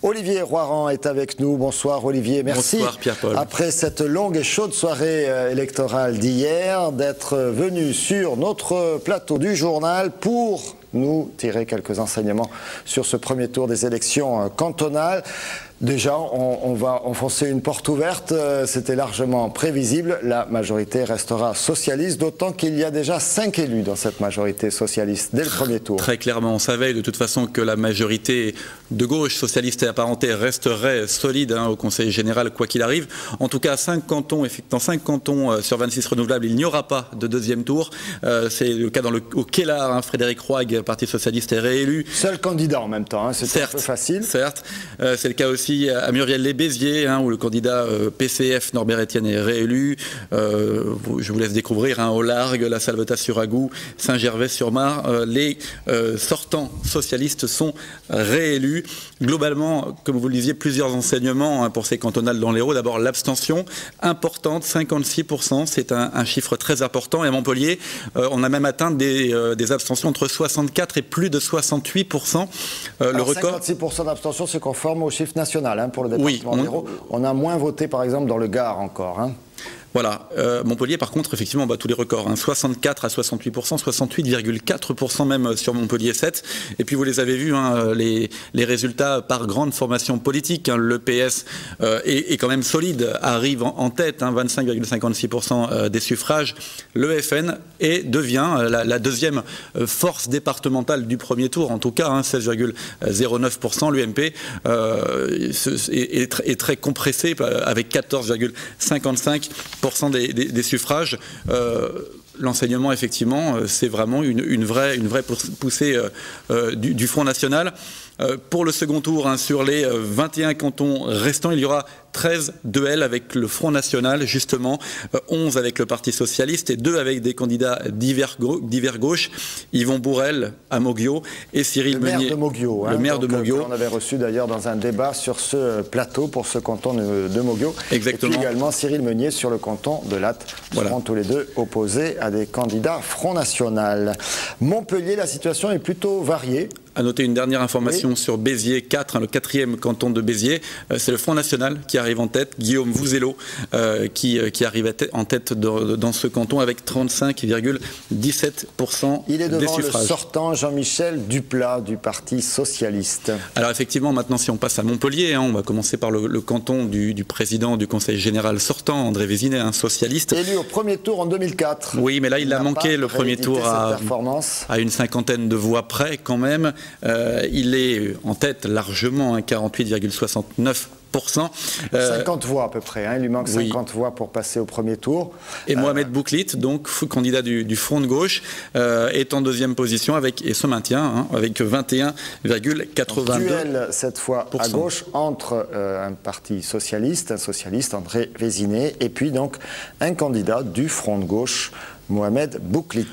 Olivier Roiran est avec nous. Bonsoir Olivier, merci. Bonsoir Pierre-Paul. Après cette longue et chaude soirée électorale d'hier, d'être venu sur notre plateau du journal pour nous tirer quelques enseignements sur ce premier tour des élections cantonales. Déjà, on va enfoncer une porte ouverte, c'était largement prévisible, la majorité restera socialiste, d'autant qu'il y a déjà 5 élus dans cette majorité socialiste dès le premier tour. Très clairement, on savait de toute façon que la majorité de gauche, socialiste et apparentée, resterait solide au Conseil général, quoi qu'il arrive. En tout cas, 5 cantons, effectivement, 5 cantons sur 26 renouvelables, il n'y aura pas de deuxième tour. C'est le cas au Kellar, Frédéric Roig, Parti socialiste, est réélu. Seul candidat en même temps, c'est un peu facile. Certes, c'est le cas aussi à Muriel-les-Béziers, où le candidat PCF Norbert Etienne est réélu. Je vous laisse découvrir au Largue, la Salvetat-sur-Agou, Saint-Gervais-sur-Mar. Les sortants socialistes sont réélus. Globalement, comme vous le disiez, plusieurs enseignements pour ces cantonales dans l'Hérault. D'abord, l'abstention importante, 56%, c'est un chiffre très important. Et à Montpellier, on a même atteint des abstentions entre 64 et plus de 68%. Le record. 56% d'abstention, c'est conforme au chiffre national pour le département de l'Hérault. On a moins voté, par exemple, dans le Gard encore. Voilà, Montpellier par contre effectivement bat tous les records, 64 à 68%, 68,4% même sur Montpellier 7. Et puis vous les avez vus, les résultats par grande formation politique. Le PS est quand même solide, arrive en tête, 25,56% des suffrages. Le FN devient la deuxième force départementale du premier tour, en tout cas, 16,09%. L'UMP est très compressé avec 14,55% des suffrages. L'enseignement, effectivement, c'est vraiment une vraie poussée du Front National. Pour le second tour, sur les 21 cantons restants, il y aura 13 duels avec le Front National, justement, 11 avec le Parti Socialiste et 2 avec des candidats divers gauche, Yvon Bourrel à Moguio et Cyril Meunier. Le maire de Moguio. Le maire de Moguio. On avait reçu d'ailleurs dans un débat sur ce plateau pour ce canton de Moguio. Exactement. Et puis également Cyril Meunier sur le canton de Latte. Ils seront tous les deux opposés à des candidats Front National. Montpellier, la situation est plutôt variée. À noter une dernière information sur Béziers 4, le 4e canton de Béziers. C'est le Front National qui arrive en tête, Guillaume Vouzelot qui arrive en tête dans ce canton avec 35,17% Il est des devant suffrages. Le sortant Jean-Michel Duplat du Parti Socialiste. Alors effectivement, maintenant si on passe à Montpellier, on va commencer par le canton du président du Conseil général sortant, André Vézinet, un socialiste. Élu au premier tour en 2004. Oui, mais là il a manqué le premier tour à une 50aine de voix près quand même. Il est en tête largement, 48,69%. 50 voix à peu près, il lui manque 50 voix pour passer au premier tour. Et Mohamed Bouklit, donc candidat du Front de gauche, est en deuxième position et se maintient avec 21,82%. Duel cette fois à gauche entre un parti socialiste, André Vézinet, et puis donc un candidat du Front de gauche, Mohamed Bouklit.